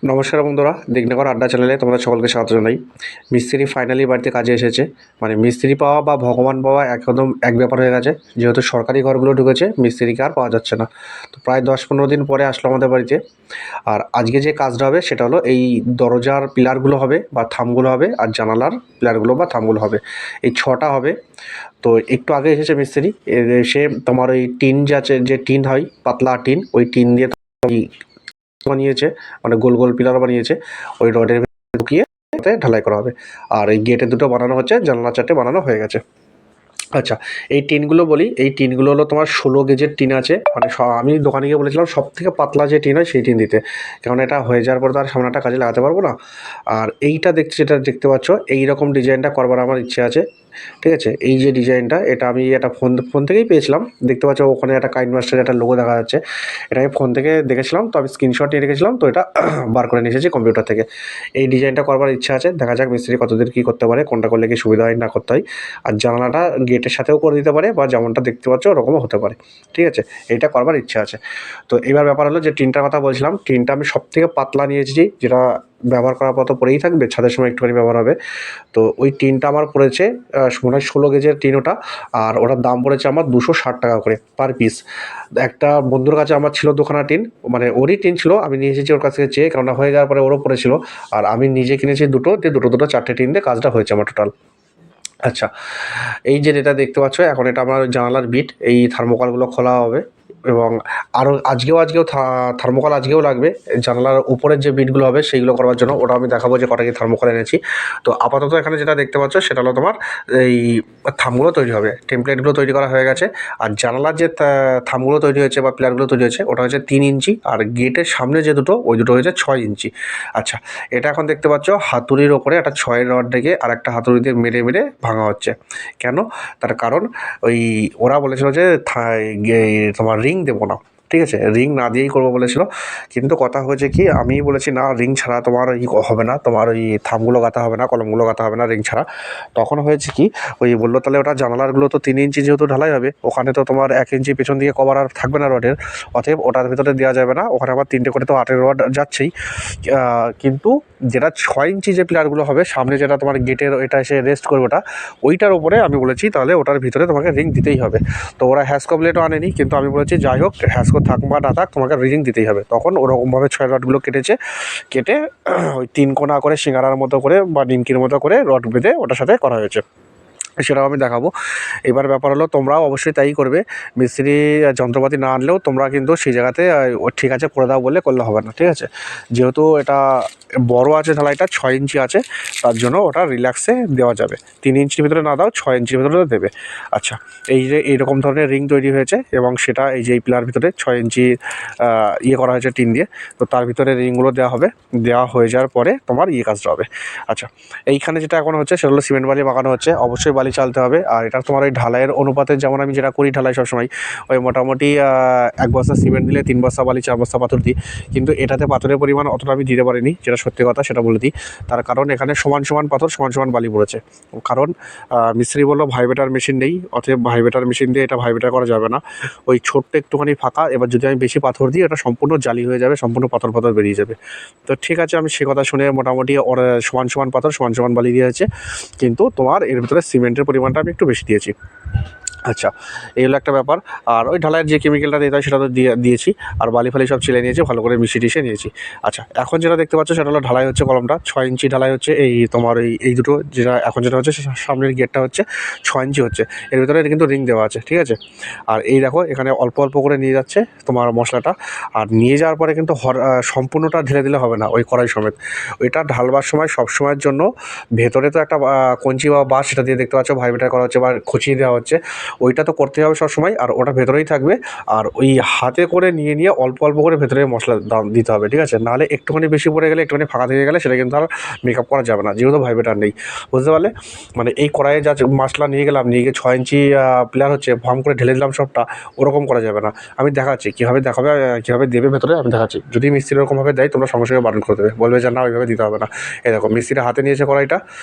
নমস্কার বন্ধুরা, দিগনগর আড্ডা চ্যানেলে তোমরা সকলকে স্বাগত জানাই। মিস্ত্রি ফাইনালি বাড়িতে কাজে এসেছে। মানে মিস্ত্রি পাওয়া বা ভগবান পাওয়া একদম এক ব্যাপার হয়ে গেছে। যেহেতু সরকারি ঘরগুলো ঢুকেছে, মিস্ত্রিকে আর পাওয়া যাচ্ছে না। তো প্রায় 10-15 দিন পরে আসলো আমাদের বাড়িতে। আর আজকে যে কাজটা হবে সেটা হলো এই দরজার পিলারগুলো হবে বা থামগুলো হবে, আর জানালার পিলারগুলো বা থামগুলো হবে। এই 6টা হবে। তো একটু আগে এসেছে মিস্ত্রি, এসে তোমার ওই টিন যে টিন হয় পাতলা টিন, ওই টিন দিয়ে বানিয়েছে, মানে গোল গোল পিলার বানিয়েছে। ওই রডের ভেতরে ঢুকিয়ে ঢালাই করা হবে। আর এই গেটে দুটো বানানো হচ্ছে, জানলা 4টে বানানো হয়ে গেছে। আচ্ছা, এই টিনগুলো বলি, এই টিনগুলো হলো তোমার 16 গেজের টিন আছে। মানে আমি দোকানে গিয়ে বলেছিলাম সব থেকে পাতলা যে টিন হয় সেই টিন দিতে, কারণ এটা হয়ে যাওয়ার পর তো আর সামনেটা কাজে লাগাতে পারবো না। আর এইটা যেটা দেখতে পাচ্ছ, এইরকম ডিজাইনটা করবার আমার ইচ্ছে আছে। ঠিক আছে, এই যে ডিজাইনটা, এটা আমি একটা ফোন থেকেই পেয়েছিলাম। দেখতে পাচ্ছ ওখানে একটা কাইন্ড মাস্টারের একটা লোগো দেখা যাচ্ছে। এটা আমি ফোন থেকে দেখেছিলাম, তো আমি স্ক্রিনশট নিয়ে রেখেছিলাম, তো এটা বার করে নিয়ে এসেছি কম্পিউটার থেকে। এই ডিজাইনটা করবার ইচ্ছা আছে, দেখা যাক মিস্ত্রি কতদূর কী করতে পারে, কোনটা করলে কি সুবিধা হয় না করতে হয়। আর জানালাটা গেটের সাথেও করে দিতে পারে, বা যেমনটা দেখতে পাচ্ছ ওরকমও হতে পারে। ঠিক আছে, এইটা করবার ইচ্ছা আছে। তো এবার ব্যাপার হলো যে টিনটার কথা বলছিলাম, টিনটা আমি সব থেকে পাতলা নিয়েছি, যেটা ব্যবহার করার পর তো পরেই থাকবে, ছাদের সময় একটুখানি ব্যবহার হবে। তো ওই টিনটা আমার পড়েছে মনে হয় 16 গেজের টিন ওটা। আর ওটার দাম পড়েছে আমার 260 টাকা করে পার পিস। একটা বন্ধুর কাছে আমার ছিল দুখানা টিন, মানে ওরই টিন ছিল, আমি নিয়ে এসেছি ওর কাছ থেকে চেয়ে, কারণ হয়ে যাওয়ার পরে ওরও পড়েছিল। আর আমি নিজে কিনেছি দুটো, দিয়ে দুটো 4টে টিন দিয়ে কাজটা হয়েছে আমার টোটাল। আচ্ছা, এই যে যেটা দেখতে পাচ্ছ এখন, এটা আমার জানালার বিট, এই থার্মোকলগুলো খোলা হবে। এবং আরও আজকেও থার্মোকল আজকেও লাগবে। জানালার উপরের যে বিটগুলো হবে সেইগুলো করবার জন্য, ওটা আমি দেখাবো যে কটা কি থার্মোকল এনেছি। তো আপাতত এখানে যেটা দেখতে পাচ্ছ সেটা হলো তোমার এই থামগুলো তৈরি হবে, টেমপ্লেটগুলো তৈরি করা হয়ে গেছে। আর জানালার যে থামগুলো তৈরি হয়েছে বা পিলারগুলো তৈরি হয়েছে, ওটা হচ্ছে 3 ইঞ্চি। আর গেটের সামনে যে দুটো, ওই দুটো হয়েছে 6 ইঞ্চি। আচ্ছা, এটা এখন দেখতে পাচ্ছ হাতুড়ির ওপরে একটা 6 রড রেখে আর একটা হাতুড়ি দিয়ে মেরে মেরে ভাঙা হচ্ছে। কেন? তার কারণ ওই ওরা বলেছিল যে তোমার রিং দেবো না। ঠিক আছে, রিং না দিয়েই করবো বলেছিল। কিন্তু কথা হয়েছে কি, আমি বলেছি না, রিং ছাড়া তোমার হবে না, তোমার ওই থামগুলো গাঁথা হবে না, কলমগুলো গাঁথা হবে না রিং ছাড়া। তখন হয়েছে কি, ওই বললো তাহলে ওটা জানালারগুলো তো 3 ইঞ্চি যেহেতু ঢালাই হবে, ওখানে তো তোমার 1 ইঞ্চি পেছন দিকে কভার আর থাকবে না রডের, অতএব ওটার ভিতরে দেওয়া যাবে না। ওখানে আবার 3টে করে তো 8-এর রড যাচ্ছেই। কিন্তু যেটা 6 ইঞ্চি যে পিলারগুলো হবে সামনে, যেটা তোমার গেটের এটা এসে রেস্ট করবে, ওইটার উপরে আমি বলেছি তাহলে ওটার ভিতরে তোমাকে রিং দিতেই হবে। তো ওরা হ্যাসকো ব্লেডও আনেনি, কিন্তু আমি বলেছি যাই হোক, হ্যাসকো থাক বা না থাক, তোমাকে রিং দিতেই হবে। তখন ওরকমভাবে 6 রডগুলো কেটে ওই 3 কোণা করে সিঙ্গারার মতো করে বা নিমকির মতো করে রড বেঁধে ওটার সাথে করা হয়েছে। সেটাও আমি দেখাবো। এবার ব্যাপার হলো, তোমরাও অবশ্যই তাই করবে। মিস্ত্রি যন্ত্রপাতি না আনলেও তোমরা কিন্তু সেই জায়গাতে ও ঠিক আছে করে দাও বললে করলে হবে না। ঠিক আছে, যেহেতু এটা বড় আছে, ঢালাইটা 6 ইঞ্চি আছে, তার জন্য ওটা রিল্যাক্সে দেওয়া যাবে। 3 ইঞ্চির ভিতরে না দাও, 6 ইঞ্চির ভিতরে দেবে। আচ্ছা, এই যে এইরকম ধরনের রিং তৈরি হয়েছে, এবং সেটা এই যে এই পিলার ভিতরে 6 ইঞ্চি করা হয়েছে টিন দিয়ে। তো তার ভিতরে রিংগুলো দেওয়া হবে। দেওয়া হয়ে যাওয়ার পরে তোমার কাজটা হবে। আচ্ছা, এইখানে যেটা এখন হচ্ছে সেটা হলো সিমেন্ট বালি মাখানো হচ্ছে। অবশ্যই বালি চালতে হবে। আর এটা তোমার ওই ঢালাইয়ের অনুপাতে, যেমন আমি যেটা করি ঢালাই সবসময়, ওই মোটামুটি 1 বস্তা সিমেন্ট দিলে 3 বস্তা বালি, 4 বস্তা পাথর দিই। কিন্তু এটাতে পাথরের পরিমাণ অতটা আমি দিতে পারিনি, যেটা সত্যি কথা সেটা বলে দিই। তার কারণ এখানে সমান সমান পাথর, সমান সমান বালি পড়েছে। কারণ মিস্ত্রি বললো ভাইব্রেটার মেশিন নেই, অতএব ভাইব্রেটার মেশিন দিয়ে এটা ভাইব্রেটার করা যাবে না। ওই ছোট্ট একটুখানি ফাঁকা, এবার যদি আমি বেশি পাথর দিই, এটা সম্পূর্ণ জালি হয়ে যাবে, সম্পূর্ণ পাথর পাথর বেরিয়ে যাবে। তো ঠিক আছে, আমি সে কথা শুনে মোটামুটি ওর সমান সমান পাথর, সমান সমান বালি দিয়েছে। কিন্তু তোমার এর ভিতরে সিমেন্টের পরিমাণটা আমি একটু বেশি দিয়েছি। আচ্ছা, এই হলো একটা ব্যাপার। আর ওই ঢালাইয়ের যে কেমিক্যালটা দিতে হয় সেটা তো দিয়েছি। আর বালি ফালি সব ছিলে নিয়েছি, ভালো করে মিশিয়ে টিশিয়ে নিয়েছি। আচ্ছা, এখন যেটা দেখতে পাচ্ছ সেটা হলো ঢালাই হচ্ছে, কলমটা 6 ইঞ্চি ঢালাই হচ্ছে। এই তোমার এই দুটো যেটা হচ্ছে, সামনের গেটটা হচ্ছে 6 ইঞ্চি হচ্ছে। এর ভিতরে কিন্তু রিং দেওয়া আছে। ঠিক আছে, আর এই দেখো এখানে অল্প অল্প করে নিয়ে যাচ্ছে তোমার মশলাটা। আর নিয়ে যাওয়ার পরে কিন্তু সম্পূর্ণটা ঢেলে দিলে হবে না, ওই কড়াই সমেত। ওইটা ঢালবার সময় সব সময়ের জন্য ভেতরে তো একটা কঞ্চি বা বাঁশ, সেটা দিয়ে দেখতে পাচ্ছ ভাইব্রেটার করা হচ্ছে বা খুঁচিয়ে দেওয়া হচ্ছে। ওইটা তো করতেই হবে সবসময়, আর ওটা ভেতরেই থাকবে। আর ওই হাতে করে নিয়ে অল্প অল্প করে ভেতরে মশলা দিতে হবে। ঠিক আছে, নাহলে একটুখানি বেশি পড়ে গেলে, একটুখানি ফাঁকা থেকে গেলে, সেটা কিন্তু আর মেকআপ করা যাবে না, যেহেতু ভাইব্রেটার নেই। বুঝতে পারলে? মানে এই কড়াইয়ে যা মশলা নিয়ে গেলাম, নিয়ে গিয়ে 6 ইঞ্চি প্লেয়ার হচ্ছে, ভাম করে ঢেলে দিলাম সবটা, ওরকম করা যাবে না। আমি দেখাচ্ছি কীভাবে দেখাবে, কীভাবে দেবে ভেতরে, আমি দেখাচ্ছি। যদি মিস্ত্রি ওরকমভাবে দেয়, তোমরা সঙ্গে সঙ্গে বারণ করে দেবে, বলবে যে না, ওইভাবে দিতে হবে না। এই দেখো মিস্ত্রিটা হাতে নিয়েছে কড়াইটা,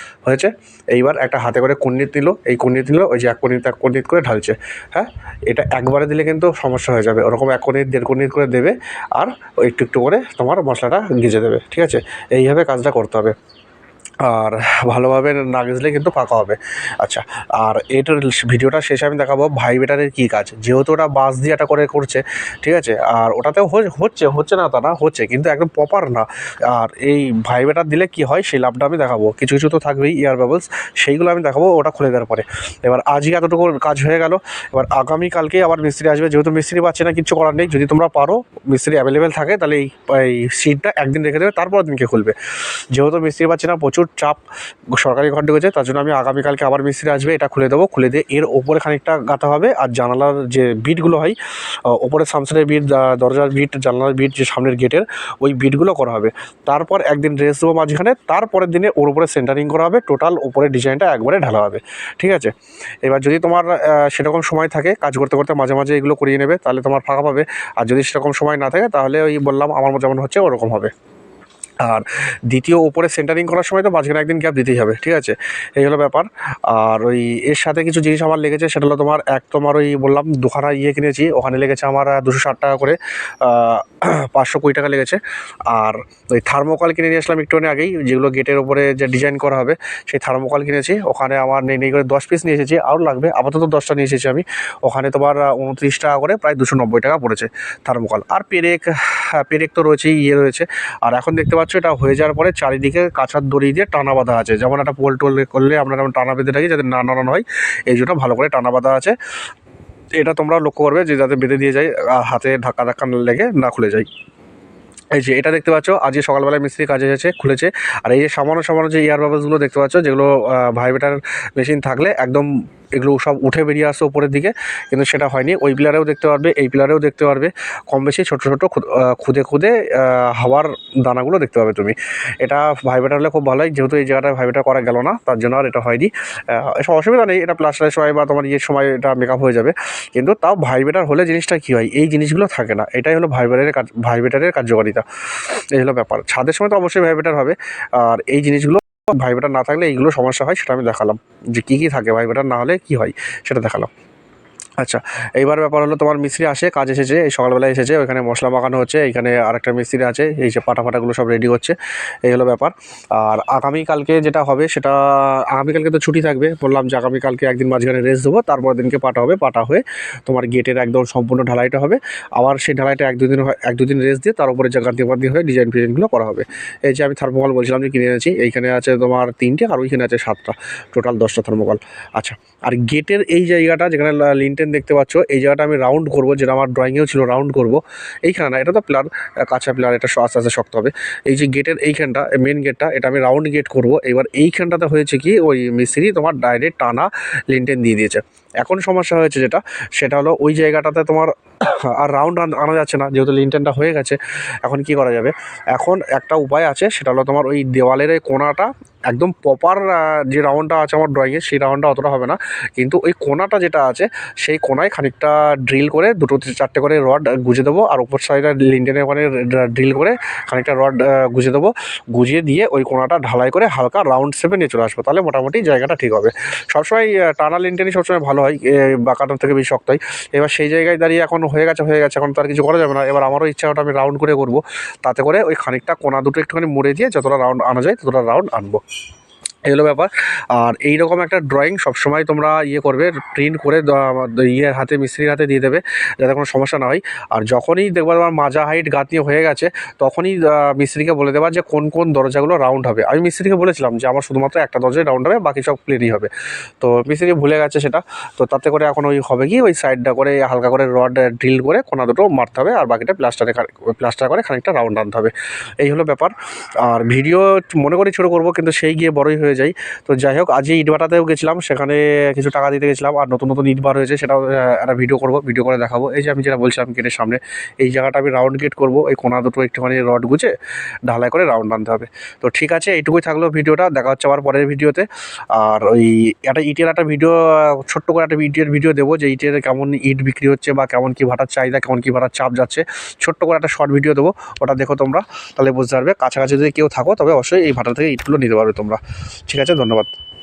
হয়েছে। এইবার একটা হাতে করে কর্নিত নিল, এই কর্নিত নিল, ওই যে এক কর্নিত করে ঢালছে। হ্যাঁ, এটা একবারে দিলে কিন্তু সমস্যা হয়ে যাবে, ওরকম 1 কোণিত 1.5 কোণিত করে দেবে আর একটু একটু করে তোমার মশলাটা গেজে দেবে, ঠিক আছে? এইভাবে কাজটা করতে হবে, আর ভালোভাবে না গেজলে কিন্তু ফাঁকা হবে। আচ্ছা, আর এটার ভিডিওটা শেষে আমি দেখাবো ভাইব্রেটারের কী কাজ, যেহেতু ওটা বাঁশ দিয়ে এটা করে করছে, ঠিক আছে? আর ওটাতেও হচ্ছে না তা না, হচ্ছে কিন্তু একদম প্রপার না। আর এই ভাইব্রেটার দিলে কী হয় সেই লাভটা আমি দেখাবো, কিছু কিছু তো থাকবেই এয়ার বাবলস, সেইগুলো আমি দেখাবো ওটা খুলে দেওয়ার পরে। এবার আজকে এতটুকু কাজ হয়ে গেল, এবার আগামীকালকে আবার মিস্ত্রি আসবে, যেহেতু মিস্ত্রি পাচ্ছে না কিচ্ছু করার নেই, যদি তোমরা পারো মিস্ত্রি অ্যাভেলেবেল থাকে তাহলে এই সিটটা একদিন রেখে দেবে, তারপর দিনকে খুলবে। যেহেতু মিস্ত্রি পাচ্ছে না, প্রচুর চাপ, সরকারি ঘর ঢুকেছে, তার জন্য আমি আগামীকালকে আবার মিস্ত্রি আসবে, এটা খুলে দেবো, খুলে দিয়ে এর ওপরে খানিকটা গাঁথা হবে। আর জানালার যে বিটগুলো হয়, ওপরে সামসানের বিট, দরজার বিট, জানালার বিট, যে সামনের গেটের ওই বিটগুলো করা হবে। তারপর একদিন রেস্ট দেবো মাঝখানে, তারপরের দিনে ওর উপরে সেন্টারিং করা হবে, টোটাল ওপরের ডিজাইনটা একবারে ঢালা হবে, ঠিক আছে? এবার যদি তোমার সেরকম সময় থাকে, কাজ করতে করতে মাঝে মাঝে এগুলো করিয়ে নেবে, তাহলে তোমার ফাঁকা পাবে। আর যদি সেরকম সময় না থাকে তাহলে ওই বললাম আমার যেমন হচ্ছে ওরকম হবে। আর দ্বিতীয় ওপরে সেন্টারিং করার সময় তো মাঝখানে একদিন গ্যাপ দিতেই হবে, ঠিক আছে? এই হলো ব্যাপার। আর ওই এর সাথে কিছু জিনিস আমার লেগেছে, সেটা হলো তোমার ওই বললাম দুখানা কিনেছি, ওখানে লেগেছে আমার 260 টাকা করে, 520 টাকা লেগেছে। আর ওই থার্মোকল কিনে নিয়ে আসলাম একটুখানি আগেই, যেগুলো গেটের ওপরে যে ডিজাইন করা হবে সেই থার্মোকল কিনেছি, ওখানে আমার নেই করে 10 পিস নিয়ে এসেছি, আরও লাগবে, আপাতত 10টা নিয়ে এসেছি আমি। ওখানে তোমার 29 টাকা করে, প্রায় 290 টাকা পড়েছে থার্মোকল। আর পেরেক তো রয়েছেই, রয়েছে। আর এখন দেখতে পাচ্ছ এটা হয়ে যাওয়ার পরে চারিদিকে কাঁচার দড়ি দিয়ে টানা বাঁধা আছে, যেমন একটা পোল টোল করলে আমরা যেমন টানা বেঁধে থাকি যাতে না নড়ানো হয়, এই জন্য ভালো করে টানা বাঁধা আছে। এটা তোমরা লক্ষ্য করবে যে যাতে বেঁধে দিয়ে যায়, হাতে ধাক্কা না লেগে না খুলে যায়। এই যে এটা দেখতে পাচ্ছ, আজকে সকালবেলায় মিস্ত্রি কাজে এসেছে, খুলেছে। আর এই যে সামান্য যে এয়ার বাবলসগুলো দেখতে পাচ্ছ, যেগুলো ভাইব্রেটার মেশিন থাকলে একদম এগুলো সব উঠে বেরিয়ে আসছে উপরের দিকে, কিন্তু সেটা হয়নি। ওই পিলারেও দেখতে পারবে, এই পিলারেও দেখতে পারবে, কম বেশি ছোটো খুদে হাওয়ার দানাগুলো দেখতে পাবে তুমি। এটা ভাইব্রেটার হলে খুব ভালো হয়, যেহেতু এই জায়গাটায় ভাইব্রেটার করা গেল না, তার জন্য আর এটা হয়নি। এসব অসুবিধা নেই, এটা প্লাস্টারের সময় বা তোমার সময় এটা মেকআপ হয়ে যাবে। কিন্তু তাও ভাইব্রেটার হলে জিনিসটা কী হয়, এই জিনিসগুলো থাকে না, এটাই হলো ভাইব্রেটারের কার্যকারিতা। এই হলো ব্যাপার। ছাদের সময় তো অবশ্যই ভাইব্রেটার হবে, আর এই জিনিসগুলো ভাইব্রেটার না থাকলে এইগুলো সমস্যা হয়, সেটা আমি দেখালাম যে কী কী থাকে, ভাইব্রেটার না হলে কী হয় সেটা দেখালাম। আচ্ছা, এইবার ব্যাপার হলো তোমার মিস্ত্রি আসে, কাজ এসেছে, এই সকালবেলায় এসেছে, ওইখানে মশলা মাখানো হচ্ছে, এইখানে আরেকটা মিস্ত্রি আছে, এই যে ফাটাগুলো সব রেডি হচ্ছে, এই হলো ব্যাপার। আর আগামীকালকে যেটা হবে সেটা, আগামীকালকে তো ছুটি থাকবে, বললাম যে আগামীকালকে একদিন মাঝখানে রেস্ট দেবো, তারপরের দিনকে পাটা হয়ে তোমার গেটের একদম সম্পূর্ণ ঢালাইটা হবে। আবার সেই ঢালাইটা এক দুদিন রেস্ট দিয়ে তার উপরে গাঁথি হয়ে ডিজাইনগুলো করা হবে। এই যে আমি থার্মোকল বলছিলাম যে কিনে এনেছি, এইখানে আছে তোমার 3টে, আর ওইখানে আছে 7টা, টোটাল 10টা থার্মোকল। আচ্ছা, আর গেটের এই জায়গাটা যেখানে লিন্টেন দেখতে পাচ্ছ, এই জায়গাটা আমি রাউন্ড করব, যেটা আমার ড্রয়িংয়েও ছিল রাউন্ড করব। এইখানে না, এটা তো কাঁচা পিলার, এটা আস্তে আস্তে শক্ত হবে। এই যে গেটের এইখানটা, মেন গেটটা, এটা আমি রাউন্ড গেট করব। এবার এইখানটাতে হয়েছে কি, ওই মিস্ত্রি তোমার ডাইরেক্ট টানা লিন্টেন দিয়ে দিয়েছে। এখন সমস্যা হয়েছে সেটা হলো ওই জায়গাটাতে তোমার আর রাউন্ড আনা যাচ্ছে না, যেহেতু লিন্টেনটা হয়ে গেছে। এখন কি করা যাবে, এখন একটা উপায় আছে, সেটা হলো তোমার ওই দেওয়ালের এই কোণাটা একদম প্রপার, যে রাউন্ডটা আছে আমার ড্রয়িংয়ে সেই রাউন্ডটা অতটা হবে না, কিন্তু ওই কোণাটা যেটা আছে সেই কোণায় খানিকটা ড্রিল করে 2-4টে করে রড গুঁজে দেবো, আর উপর সাইডে লিন্টেনের ওখানে ড্রিল করে খানিকটা রড গুঁজে দেবো, গুঁজিয়ে দিয়ে ওই কোণাটা ঢালাই করে হালকা রাউন্ড শেপে নিয়ে চলে আসবো, তাহলে মোটামুটি জায়গাটা ঠিক হবে। সবসময় টানা লিন্টেনই সবসময় ভালো হয়, বাঁকানোর থেকে বেশি শক্ত হয়। এবার সেই জায়গায় দাঁড়িয়ে এখন হয়ে গেছে, এখন তো আর কিছু করা যাবে না। এবার আমারও ইচ্ছা ওটা আমি রাউন্ড করে করবো, তাতে করে ওই খানিকটা কোণা দুটো একটুখানি মুড়ে দিয়ে যতটা রাউন্ড আনা যায় ততটা রাউন্ড আনবো। এই হলো ব্যাপার। আর এইরকম একটা ড্রয়িং সবসময় তোমরা করবে, প্রিন্ট করে মিস্ত্রির হাতে দিয়ে দেবে, যাতে কোনো সমস্যা না হয়। আর যখনই দেখবা তোমার মাজা হাইট গাঁথনি হয়ে গেছে, তখনই মিস্ত্রিকে বলে দেবা যে কোন দরজাগুলো রাউন্ড হবে। আমি মিস্ত্রিকে বলেছিলাম যে আমার শুধুমাত্র একটা দরজায় রাউন্ড হবে, বাকি সব প্লেনই হবে। তো মিস্ত্রি ভুলে গেছে সেটা, তো তাতে করে এখন হবে কি, ওই সাইডটা করে হালকা করে রড ড্রিল করে কোনা দুটো মারতে হবে, আর বাকিটা প্লাস্টার করে খানিকটা রাউন্ড আনতে হবে। এই হলো ব্যাপার। আর ভিডিও মনে করি ছোটো করবো, কিন্তু সেই গিয়ে বড়ই হয়ে যায়। তো যাই হোক, আজকে ইটভাটাতেও গেছিলাম, সেখানে কিছু টাকা দিতে গেছিলাম, আর নতুন ইট বার হয়েছে, সেটাও একটা ভিডিও করে দেখাবো। এই যে আমি যেটা বলছিলাম গেটের সামনে এই জায়গাটা আমি রাউন্ড গেট করবো, এই কোনা দুটো একটুখানি রড গুঁজে ঢালাই করে রাউন্ড আনতে হবে। তো ঠিক আছে, এইটুকুই থাকলো ভিডিওটা, দেখা হচ্ছে আবার পরের ভিডিওতে। আর ওই ইটের একটা ভিডিও, ছোট্ট করে একটা ভিডিও দেবো, যে ইটের কেমন ইট বিক্রি হচ্ছে, বা কেমন কী ভাটার চাহিদা, কেমন কী ভাটার চাপ যাচ্ছে, ছোট্ট করে একটা শর্ট ভিডিও দেবো, ওটা দেখো তোমরা, তাহলে বুঝতে পারবে। কাছাকাছি যদি কেউ থাকো তবে অবশ্যই এই ভাটা থেকে ইটগুলো নিতে পারবে তোমরা। ঠিক আছে, ধন্যবাদ।